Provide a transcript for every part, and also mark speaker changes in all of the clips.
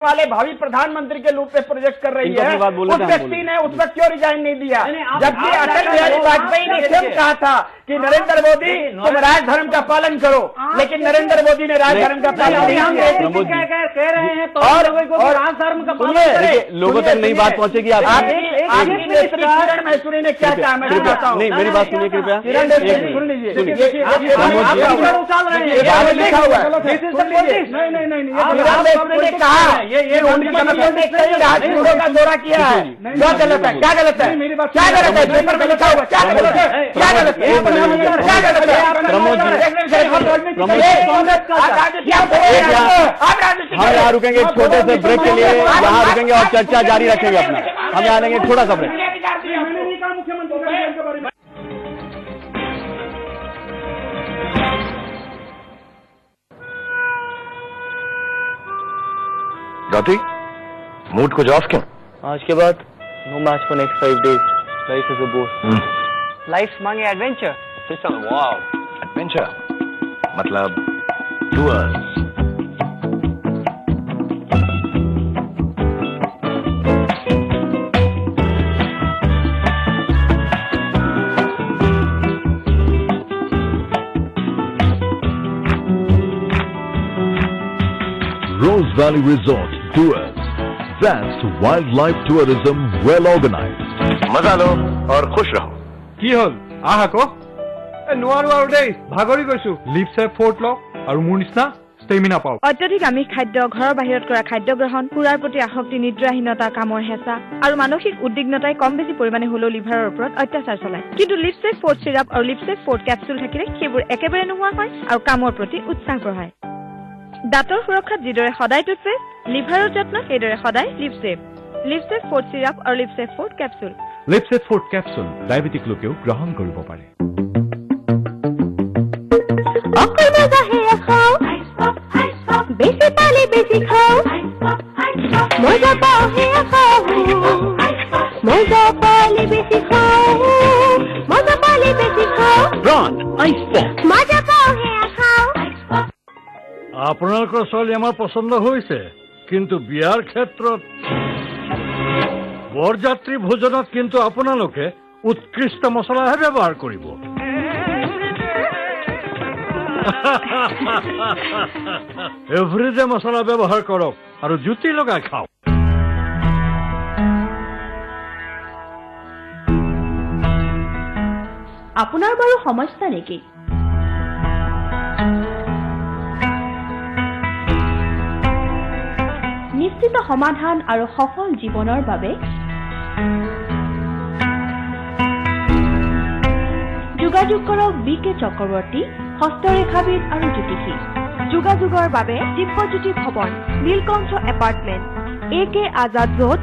Speaker 1: वाले भावी प्रधानमंत्री के रूप में प्रोजेक्ट कर रही है, उस व्यक्ति ने उस वक्त क्यों रिजाइन नहीं दिया? जबकि अटल बिहारी वाजपेयी ने स्वयं कहा था कि नरेंद्र मोदी तुम राजधर्म का पालन करो, लेकिन नरेंद्र मोदी ने राजधर्म का पालन नहीं किया।
Speaker 2: कह रहे हैं तो
Speaker 1: और
Speaker 2: राजधर्म का पालन
Speaker 3: लोगों तक नई बात पहुंचेगी।
Speaker 1: किरण महेश्वरी ने क्या कहा मैं बताता हूँ।
Speaker 3: नहीं, मेरी बात सुनिए कृपया,
Speaker 1: सुन लीजिए। नहीं कहा ये उनकी राजनीतियों का दौरा किया है, क्या गलत है? क्या गलत है? क्या गलत है? पेपर में लिखा हुआ क्या गलत है? क्या गलत है? क्या गलत है?
Speaker 3: हम यहाँ रुकेंगे एक छोटे से ब्रेक के लिए, यहाँ रुकेंगे और चर्चा जारी रखेंगे अपना। हम यहाँ लेंगे थोड़ा सा ब्रेक।
Speaker 4: Gauti, मूड कुछ ऑफ क्यों?
Speaker 5: आज के बाद no match for next 5 days. Life is a bore.
Speaker 2: Life मांगे एडवेंचर।
Speaker 4: वाओ, एडवेंचर मतलब tours.
Speaker 6: Rose Valley Resort Tours. That's wildlife tourism well organized.
Speaker 4: मजा लो और खुश रहो।
Speaker 7: কি হল আহ আকৌ নোৱাৰো আৰু দেই ভাগৰি গৈছো লিপছে ফোর্ট লক আৰু মোৰ নিচিনা ষ্টেমিনা পাও।
Speaker 8: অত্যধিক আমিষ খাদ্য, ঘৰৰ বাহিৰত কৰা খাদ্য গ্ৰহণ, সুৰাৰ প্ৰতি আসক্তি, নিদ্ৰাহীনতা, কামৰ হেঁচা আৰু মানসিক উদ্বিগ্নতাই কম বেছি পৰিমাণে হলেও লিভাৰৰ ওপৰত অত্যাচাৰ চলায়। কিন্তু লিপছে ফোর্ট চিৰাপ আৰু লিপছে ফোর্ট কেপচুল থাকিলে সেইবোৰ একেবাৰে নোহোৱা হয় আৰু কামৰ প্ৰতি উৎসাহ বঢ়ায়। দাঁতৰ সুৰক্ষাত যিদৰে সদায় টুথপেষ্ট, লিভাৰৰ যত্ন সেইদৰে সদায় লিপছেফ। লিপছেফ ফোর্ট চিৰাপ আৰু লিপছেফ ফোর্ট কেপচুল।
Speaker 6: লিপছে ফোর্ট ক্যাপসুল ডায়াবেটিক লোকেও গ্রহণ কৰিব পাৰে।
Speaker 8: বেশি পালে বেশি খাও, মজা পাও হে খাও, মজা পালে বেশি খাও, মজা পালে বেশি খাও,
Speaker 6: ব্রন আইস পপ
Speaker 8: মজা পাও হে খাও।
Speaker 7: আপোনালোকৰ ছোৱালী আমাৰ পছন্দ হৈছে, কিন্তু বিয়াৰ ক্ষেত্ৰত বৰযাত্ৰী ভোজনত কিন্তু আপোনালোকে উৎকৃষ্ট মছলাহে ব্যৱহাৰ কৰিব। এভৰিডে মছলা ব্যৱহাৰ কৰক আৰু জুতি লগাই খাওক।
Speaker 8: আপোনাৰ বাৰু সমস্যা নেকি? নিশ্চিত সমাধান আৰু সফল জীৱনৰ বাবে যোগাযোগ কৰক BK চক্ৰৱৰ্তী, হস্তৰেখাবিদ আৰু জ্যোতিষী। যোগাযোগৰ বাবে Dibyajyoti Bhawan, Nilkantha apartment, AK Azad road,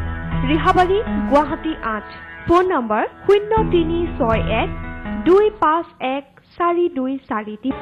Speaker 8: Rehabari, Guwahati 8। Phone number 0361251424।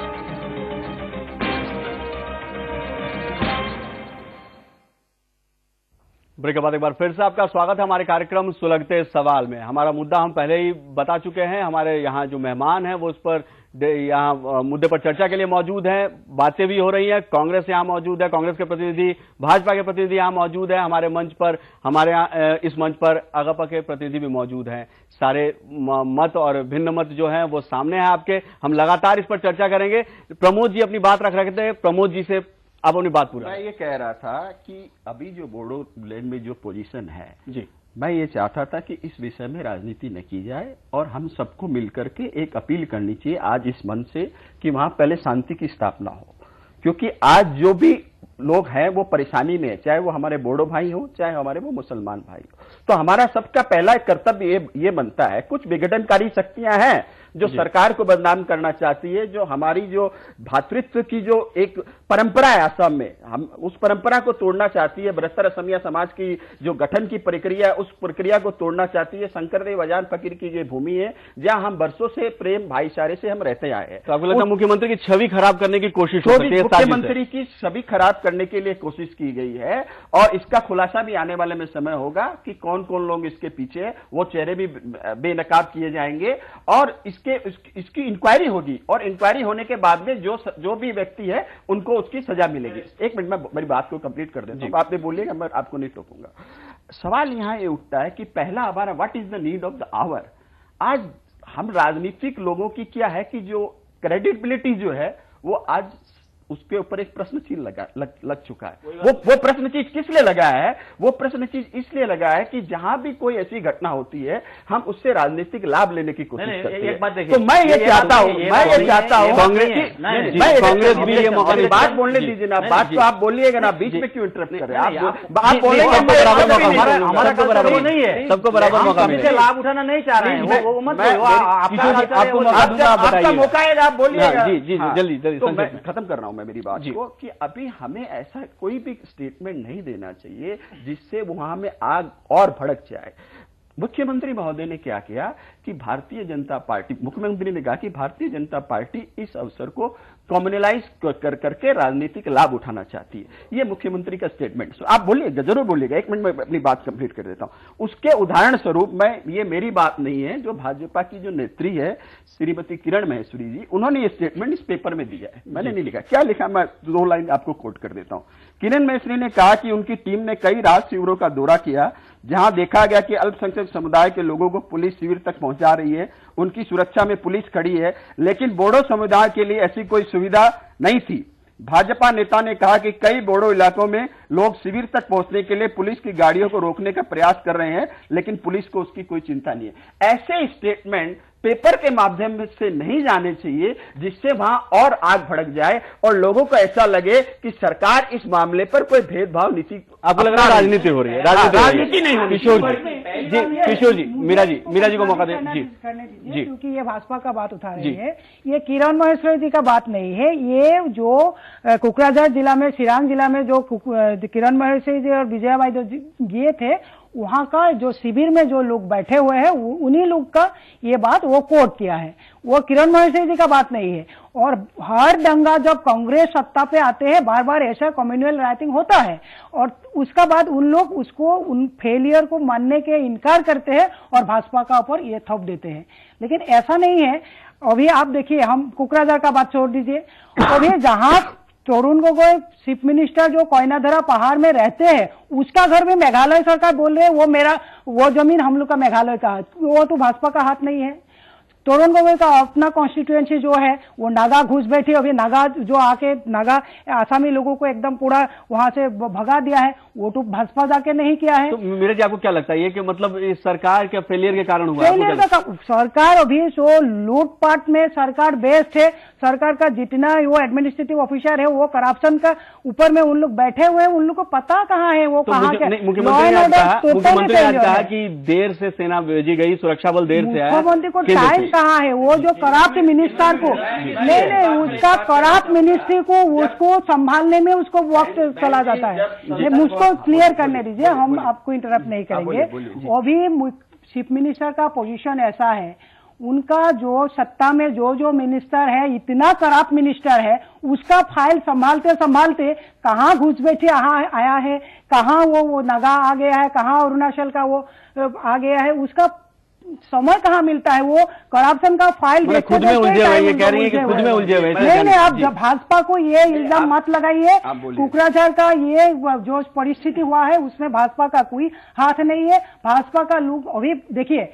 Speaker 3: Break के बाद एक बार फिर से आपका स्वागत है हमारे कार्यक्रम सुलगते सवाल में। हमारा मुद्दा हम पहले ही बता चुके हैं। हमारे यहाँ जो मेहमान हैं वो उस पर यहाँ मुद्दे पर चर्चा के लिए मौजूद हैं, बातें भी हो रही हैं। कांग्रेस यहाँ मौजूद है, कांग्रेस के प्रतिनिधि, भाजपा के प्रतिनिधि यहाँ मौजूद है हमारे मंच पर। हमारे यहाँ इस मंच पर अगपा के प्रतिनिधि भी मौजूद हैं। सारे मत और भिन्न मत जो हैं वो सामने हैं आपके। हम लगातार इस पर चर्चा करेंगे। प्रमोद जी अपनी बात रख रहे थे, प्रमोद जी से आप अपनी बात पूरा।
Speaker 9: मैं ये कह रहा था कि अभी जो बोडोलैंड में जो पोजीशन है
Speaker 3: जी,
Speaker 9: मैं ये चाहता था कि इस विषय में राजनीति न की जाए और हम सबको मिलकर के एक अपील करनी चाहिए आज इस मन से कि वहां पहले शांति की स्थापना हो, क्योंकि आज जो भी लोग हैं वो परेशानी में है, चाहे वो हमारे बोडो भाई हो चाहे हमारे वो मुसलमान भाई हो। तो हमारा सबका पहला कर्तव्य ये बनता है, कुछ विघटनकारी शक्तियां हैं जो सरकार को बदनाम करना चाहती है, जो हमारी जो भातृत्व की जो एक परंपरा है असम में, हम उस परंपरा को तोड़ना चाहती है। बृहत्तर असमिया समाज की जो गठन की प्रक्रिया है उस प्रक्रिया को तोड़ना चाहती है। शंकरदेव आजाद फकीर की ये भूमि है जहां हम वर्षों से प्रेम भाईचारे से हम रहते आए हैं।
Speaker 3: तो आपको लगता है मुख्यमंत्री की छवि खराब करने की कोशिश हो रही है?
Speaker 9: मुख्यमंत्री की छवि खराब करने के लिए कोशिश की गई है और इसका खुलासा भी आने वाले में समय होगा कि कौन कौन लोग इसके पीछे, वो चेहरे भी बेनकाब किए जाएंगे और इसकी इंक्वायरी होगी और इंक्वायरी होने के बाद में जो भी व्यक्ति है उनको उसकी सजा मिलेगी। एक मिनट में मेरी बात को कंप्लीट कर देता हूं, आपने बोलिएगा, मैं आपको नहीं टोकूंगा। सवाल यहां ये उठता है कि पहला हमारा what is the need of the hour. आज हम राजनीतिक लोगों की क्या है कि जो क्रेडिबिलिटी जो है वो आज उसके ऊपर एक प्रश्न चिन्ह लग चुका है। वो प्रश्न चीज किस लिए लगा है? वो प्रश्न चीज इसलिए लगा है कि जहां भी कोई ऐसी घटना होती है हम उससे राजनीतिक लाभ लेने की कोशिश करते हैं।
Speaker 2: एक बात देखिए,
Speaker 9: तो मैं ये चाहता हूं
Speaker 3: कांग्रेस भी ये मौका नहीं,
Speaker 9: बात बोलने दीजिए ना, बात तो आप बोलिएगा ना, बीच में क्यों इंटरप्ट कर रहे हैं आप? बोलेंगे
Speaker 3: हमारा बराबर नहीं है, सबको बराबर मौका मिले।
Speaker 2: लाभ उठाना नहीं चाह रहे हैं, वो मत
Speaker 9: आपका मौका है, आप बोलिएगा।
Speaker 3: जी जल्दी
Speaker 9: तो मैं खत्म कर रहा हूं मेरी बात को कि अभी हमें ऐसा कोई भी स्टेटमेंट नहीं देना चाहिए जिससे वहां में आग और भड़क जाए। मुख्यमंत्री महोदय ने क्या किया कि भारतीय जनता पार्टी, मुख्यमंत्री ने कहा कि भारतीय जनता पार्टी इस अवसर को कम्युनलाइज करके राजनीतिक लाभ उठाना चाहती है। ये मुख्यमंत्री का स्टेटमेंट। आप बोलिएगा, जरूर बोलिएगा, एक मिनट में अपनी बात कंप्लीट कर देता हूं। उसके उदाहरण स्वरूप ये मेरी बात नहीं है, जो भाजपा की जो नेत्री है श्रीमती किरण महेश्वरी जी, उन्होंने ये स्टेटमेंट इस पेपर में दिया है, मैंने नहीं लिखा। क्या लिखा, मैं 2 लाइन आपको कोट कर देता हूं। किरण महेश्वरी ने कहा कि उनकी टीम ने कई राहत शिविरों का दौरा किया जहां देखा गया कि अल्पसंख्यक समुदाय के लोगों को पुलिस शिविर तक पहुंचा रही है, उनकी सुरक्षा में पुलिस खड़ी है, लेकिन बोडो समुदाय के लिए ऐसी कोई सुविधा नहीं थी। भाजपा नेता ने कहा कि कई बोडो इलाकों में लोग शिविर तक पहुंचने के लिए पुलिस की गाड़ियों को रोकने का प्रयास कर रहे हैं, लेकिन पुलिस को उसकी कोई चिंता नहीं है। ऐसे स्टेटमेंट पेपर के माध्यम से नहीं जाने चाहिए जिससे वहां और आग भड़क जाए और लोगों को ऐसा लगे कि सरकार इस मामले पर कोई भेदभाव नीति,
Speaker 3: आपको लग रहा है राजनीति हो रही है?
Speaker 9: राजनीति नहीं होनी।
Speaker 3: किशोर जी, मीरा जी को मौका दें। जी
Speaker 10: जी, क्योंकि ये भाजपा का बात उठा रही है, ये किरण महेश्वरी जी का बात नहीं है। ये जो कोकराझार जिला में, सिरांग जिला में जो किरण महेश्वरी जी और विजया भाई गए थे, वहां का जो शिविर में जो लोग बैठे हुए हैं उन्हीं लोग का ये बात वो कोट किया है, वो किरण महेश्वरी जी का बात नहीं है। और हर दंगा जब कांग्रेस सत्ता पे आते हैं बार बार ऐसा कम्युनल राइटिंग होता है और उसका बाद उन लोग उसको उन फेलियर को मानने के इनकार करते हैं और भाजपा का ऊपर ये थोप देते हैं। लेकिन ऐसा नहीं है। अभी आप देखिए, हम कोकराझार का बात छोड़ दीजिए, अभी जहां तरुण गोगोई चीफ मिनिस्टर जो कोयनाधरा पहाड़ में रहते हैं उसका घर भी मेघालय सरकार बोल रहे हैं वो जमीन हम लोग का मेघालय का है, वो तो भाजपा का हाथ नहीं है। तरुण गोगोई का अपना कॉन्स्टिट्यूएंसी जो है वो नागा घुस बैठी, अभी नागा जो आके नागा आसामी लोगों को एकदम पूरा वहां से भगा दिया है, वो तो भाजपा जाके नहीं किया है।
Speaker 3: तो मेरे जी आपको क्या लगता है ये कि मतलब इस सरकार के फेलियर के कारण हुआ?
Speaker 10: फेलियर का सरकार अभी जो लूटपाट में सरकार बेस्ड है, सरकार का जितना वो एडमिनिस्ट्रेटिव ऑफिसर है वो करप्शन का ऊपर में उन लोग बैठे हुए हैं, उन लोग को पता कहाँ है वो कहाँ के।
Speaker 3: मुख्यमंत्री ने कहा कि देर से सेना भेजी गई, सुरक्षा बल देर से आया,
Speaker 10: मुख्यमंत्री को टाइम कहाँ है? वो जो करप्ट मिनिस्टर को नहीं उसका करप्ट मिनिस्ट्री को उसको संभालने में उसको वक्त चला जाता है। मुझको क्लियर करने दीजिए, हम आपको इंटरप्ट नहीं करेंगे। अभी चीफ मिनिस्टर का पोजीशन ऐसा है, उनका जो सत्ता में जो मिनिस्टर है इतना करप्ट मिनिस्टर है, उसका फाइल संभालते संभालते कहाँ घुस बैठे आया है, कहाँ वो नागा आ गया है, कहाँ अरुणाचल का वो आ गया है, उसका समय कहाँ मिलता है? वो करप्शन का फाइल देखते
Speaker 3: खुद में उलझे हुए, ये कह रही है कि खुद में उलझे हुए।
Speaker 10: नहीं, आप जब भाजपा को ये इल्जाम मत लगाइए। कोकराझार का ये जो परिस्थिति हुआ है उसमें भाजपा का कोई हाथ नहीं है। भाजपा का लोग अभी देखिए,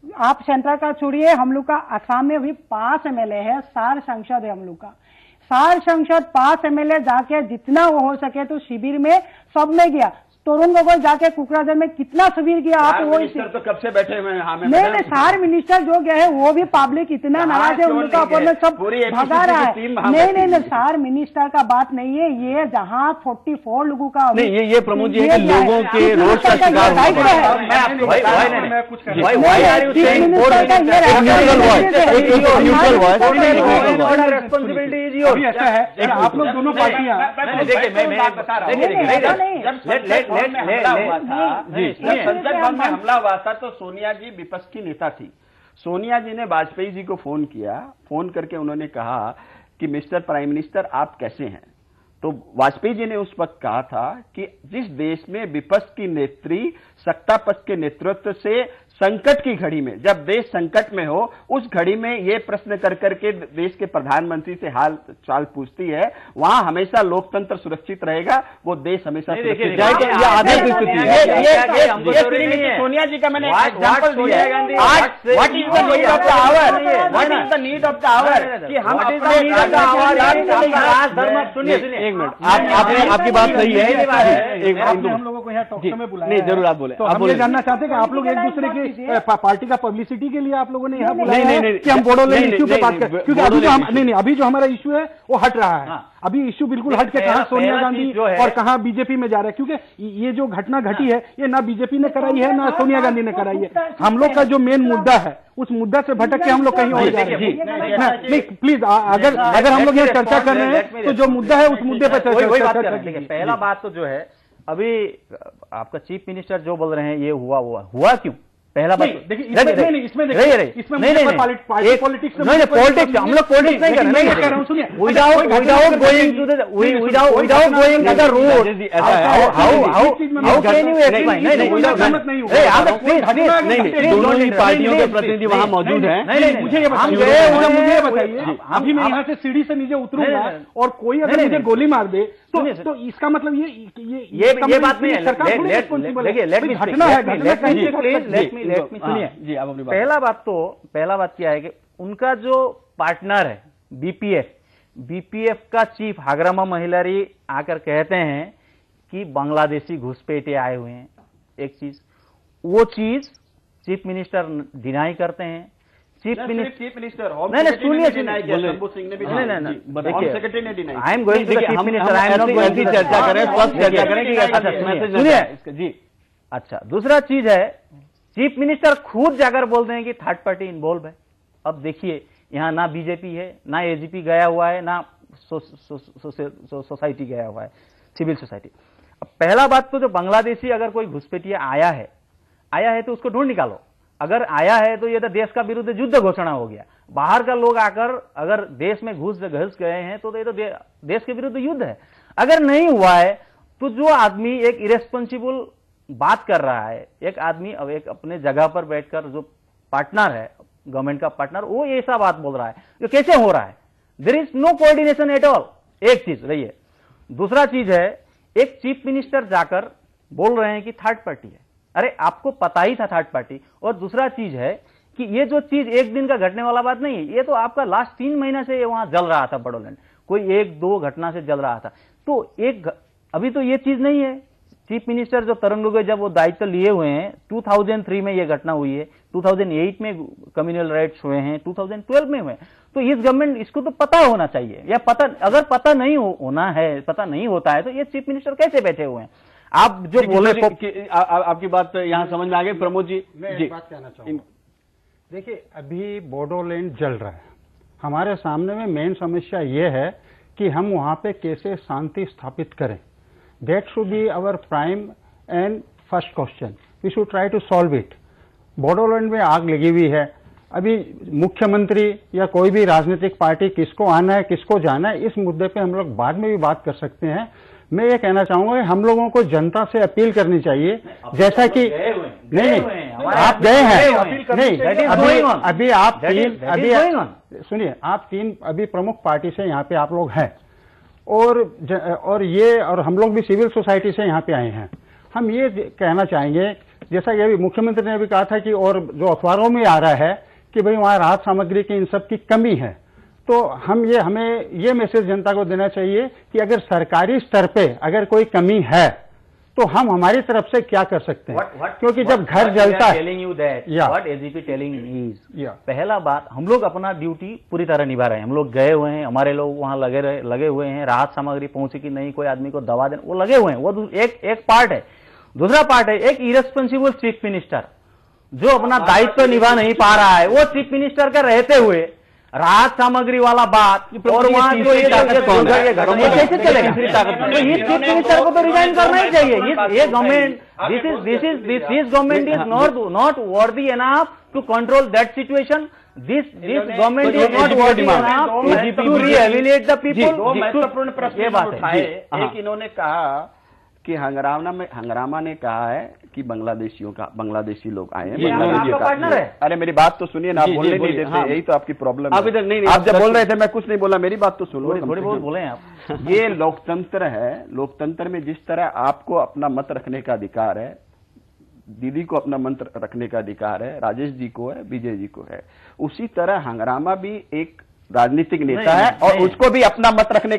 Speaker 10: आप सेंट्रल का छोड़िए, हम लोग का असम में अभी 5 MLA है, 4 सांसद है हम लोग का, 4 सांसद 5 MLA जाके जितना वो हो सके तो शिविर में सब में गया। तरुण गोगोई जाके कोकराझार में कितना शिविर किया? आप वो
Speaker 9: तो कब से बैठे हुए हैं?
Speaker 10: नहीं, 4 मिनिस्टर जो गए हैं वो भी पब्लिक इतना नाराज है, उनका अपन सब भगा रहा है। नहीं, 4 मिनिस्टर का बात नहीं है ये, जहाँ 44 लोगों का
Speaker 3: नहीं, ये प्रमोद जी है कि लोगों के रोष का शिकार
Speaker 7: आप लोग दोनों पार्टियां
Speaker 9: संसद भवन में हमला हुआ था तो सोनिया जी विपक्ष की नेता थी। सोनिया जी ने वाजपेयी जी को फोन किया, फोन करके उन्होंने कहा कि मिस्टर प्राइम मिनिस्टर आप कैसे हैं? तो वाजपेयी जी ने उस वक्त कहा था कि जिस देश में विपक्ष की नेत्री सत्ता पक्ष के नेतृत्व से संकट की घड़ी में, जब देश संकट में हो, उस घड़ी में ये प्रश्न कर करके देश के प्रधानमंत्री से हाल चाल पूछती है, वहां हमेशा लोकतंत्र सुरक्षित रहेगा, वो देश हमेशा सुरक्षित रहेगा। ये आदर्श स्थिति है।
Speaker 1: सोनिया जी का मैंने एग्जांपल दिया है। What is the need of the hour, what is the need of the hour, कि हम
Speaker 3: सुनिए एक मिनट, आपकी बात सही है।
Speaker 2: हम लोगों को यहाँ टॉक शो में बुलाया
Speaker 3: नहीं, जरूर आप बोले।
Speaker 2: तो हम ये जानना चाहते हैं कि आप लोग एक दूसरे की पार्टी का पब्लिसिटी के लिए आप लोगों ने यहाँ बुलाया है कि हम बोडोलैंड इश्यू पे बात करें, क्योंकि अभी जो हम नहीं, अभी जो हमारा इश्यू है वो हट रहा है। अभी इश्यू बिल्कुल हट के कहाँ सोनिया गांधी और कहाँ बीजेपी में जा रहा है, क्योंकि ये जो घटना घटी है ये ना बीजेपी ने कराई है ना सोनिया गांधी ने कराई है। हम लोग का जो मेन मुद्दा है उस मुद्दा से भटक के हम लोग कहीं और जा रहे हैं। नहीं प्लीज, अगर हम लोग यहाँ चर्चा कर रहे हैं तो जो मुद्दा है उस मुद्दे पर चर्चा करें।
Speaker 5: पहला बात तो जो है, अभी आपका चीफ मिनिस्टर जो बोल रहे हैं ये हुआ क्यों? पहला बात
Speaker 2: देखिए, इसमें पॉलिटिक्स
Speaker 5: हम लोग पॉलिटिक्स नहीं कर रहे हैं।
Speaker 2: सुनिए,
Speaker 5: without going to the root, how can you explain?
Speaker 3: दोनों ही पार्टियों के प्रतिनिधि वहां मौजूद हैं।
Speaker 2: मुझे ये बताइए, अभी मैं यहाँ से सीढ़ी से नीचे उतरूंगा और कोई अगर मुझे गोली मार दे तो इसका मतलब
Speaker 5: ये बात नहीं है।
Speaker 2: घटना है,
Speaker 5: सुनिए जी, आप अपनी पहला बात क्या है कि उनका जो पार्टनर है बीपीएफ का चीफ हाग्रामा महिलारी आकर कहते हैं कि बांग्लादेशी घुसपैठे आए हुए हैं। एक चीज, वो चीज चीफ मिनिस्टर डिनाई करते हैं। चीफ मिनिस्टर नहीं, सुनिए, I am going to the chief minister, I am not going to चर्चा करें, स्पष्ट चर्चा करें कि सुनिए जी। अच्छा, दूसरा चीज है, चीफ मिनिस्टर खुद जाकर बोलते हैं कि थर्ड पार्टी इन्वॉल्व है। अब देखिए, यहाँ ना बीजेपी है, ना एजीपी गया हुआ है, ना सोसाइटी गया हुआ है, सिविल सोसाइटी। अब पहला बात तो जो बांग्लादेशी अगर कोई घुसपैठिया आया है तो उसको ढूंढ निकालो। अगर आया है तो ये तो देश का विरुद्ध युद्ध घोषणा हो गया। बाहर का लोग आकर अगर देश में घुस गए हैं तो ये तो देश के विरुद्ध युद्ध है। अगर नहीं हुआ है तो जो आदमी एक इरेस्पॉन्सिबल बात कर रहा है, एक आदमी अब एक अपने जगह पर बैठकर जो पार्टनर है, गवर्नमेंट का पार्टनर, वो ऐसा बात बोल रहा है, जो कैसे हो रहा है? There is no coordination at all. एक चीज रही है। दूसरा चीज है, एक चीफ मिनिस्टर जाकर बोल रहे हैं कि थर्ड पार्टी है। अरे आपको पता ही था थर्ड पार्टी। और दूसरा चीज है कि ये जो चीज एक दिन का घटने वाला बात नहीं है, ये तो आपका लास्ट 3 महीना से ये वहां जल रहा था बोडोलैंड, कोई 1-2 घटना से जल रहा था। तो अभी तो ये चीज नहीं है। चीफ मिनिस्टर जो तरुण गोगोई जब वो दायित्व लिए हुए हैं, 2003 में ये घटना हुई है, 2008 में कम्युनल राइट्स हुए हैं, 2012 में हुए। तो इस गवर्नमेंट इसको तो पता होना चाहिए, या अगर पता नहीं होना है, पता नहीं होता है तो ये चीफ मिनिस्टर कैसे बैठे हुए हैं? आप जो बोले
Speaker 3: आपकी बात यहाँ समझ में आ गई। प्रमोद जी,
Speaker 2: मैं बात कहना चाहूंगा। देखिए, अभी बोडोलैंड जल रहा है, हमारे सामने में मेन समस्या ये है कि हम वहां पे कैसे शांति स्थापित करें। That should be our prime and first question, we should try to solve it. Bodoland में आग लगी हुई है, अभी मुख्यमंत्री या कोई भी राजनीतिक पार्टी किसको आना है किसको जाना है, इस मुद्दे पे हम लोग बाद में भी बात कर सकते हैं। मैं ये कहना चाहूंगा कि हम लोगों को जनता से अपील करनी चाहिए, जैसा कि नहीं आप गए हैं, नहीं अभी आप सुनिए, आप 3 अभी प्रमुख पार्टी से यहाँ पे आप लोग हैं, और हम लोग भी सिविल सोसाइटी से यहाँ पे आए हैं। हम ये कहना चाहेंगे, जैसा कि अभी मुख्यमंत्री ने भी कहा था कि, और जो अखबारों में आ रहा है कि भाई वहाँ राहत सामग्री की इन सब की कमी है, तो हमें ये मैसेज जनता को देना चाहिए कि अगर सरकारी स्तर पे अगर कोई कमी है तो हम हमारी तरफ से क्या कर सकते हैं, क्योंकि जब घर जलता है।
Speaker 5: पहला बात, हम लोग अपना ड्यूटी पूरी तरह निभा रहे हैं। हम लोग गए हुए हैं, हमारे लोग वहां लगे हुए हैं, राहत सामग्री पहुंची कि नहीं, कोई आदमी को दवा देना, वो लगे हुए हैं, वो एक पार्ट है। दूसरा पार्ट है एक इरेस्पॉन्सिबल चीफ मिनिस्टर जो अपना दायित्व निभा नहीं पा रहा है। वो चीफ मिनिस्टर के रहते हुए राहत सामग्री वाला बात और वहां जो ये कैसे चलेगा? तो ये चीफ मिनिस्टर को तो रिजाइन करना ही चाहिए। ये government, this government is not worthy enough to control that situation. This government is not worthy enough to rehabilitate the people.
Speaker 1: महत्वपूर्ण प्रश्न ये बात है। एक इन्होंने कहा
Speaker 9: कि हंगामा ने कहा है कि बांग्लादेशी लोग आए हैं।
Speaker 5: आपका पार्टनर है।
Speaker 9: अरे मेरी बात तो सुनिए ना, आप बोलने नहीं देते। यही तो आपकी प्रॉब्लम है।
Speaker 3: इधर नहीं,
Speaker 9: आप जब बोल रहे थे मैं कुछ नहीं बोला, मेरी बात तो सुनो।
Speaker 5: थोड़ी बहुत बोले हैं आप।
Speaker 9: ये लोकतंत्र है। लोकतंत्र में जिस तरह आपको अपना मत रखने का अधिकार है, दीदी को अपना मत रखने का अधिकार है, राजेश जी को है, विजय जी को है, उसी तरह हंगामा भी एक राजनीतिक नेता है और उसको भी अपना मत रखने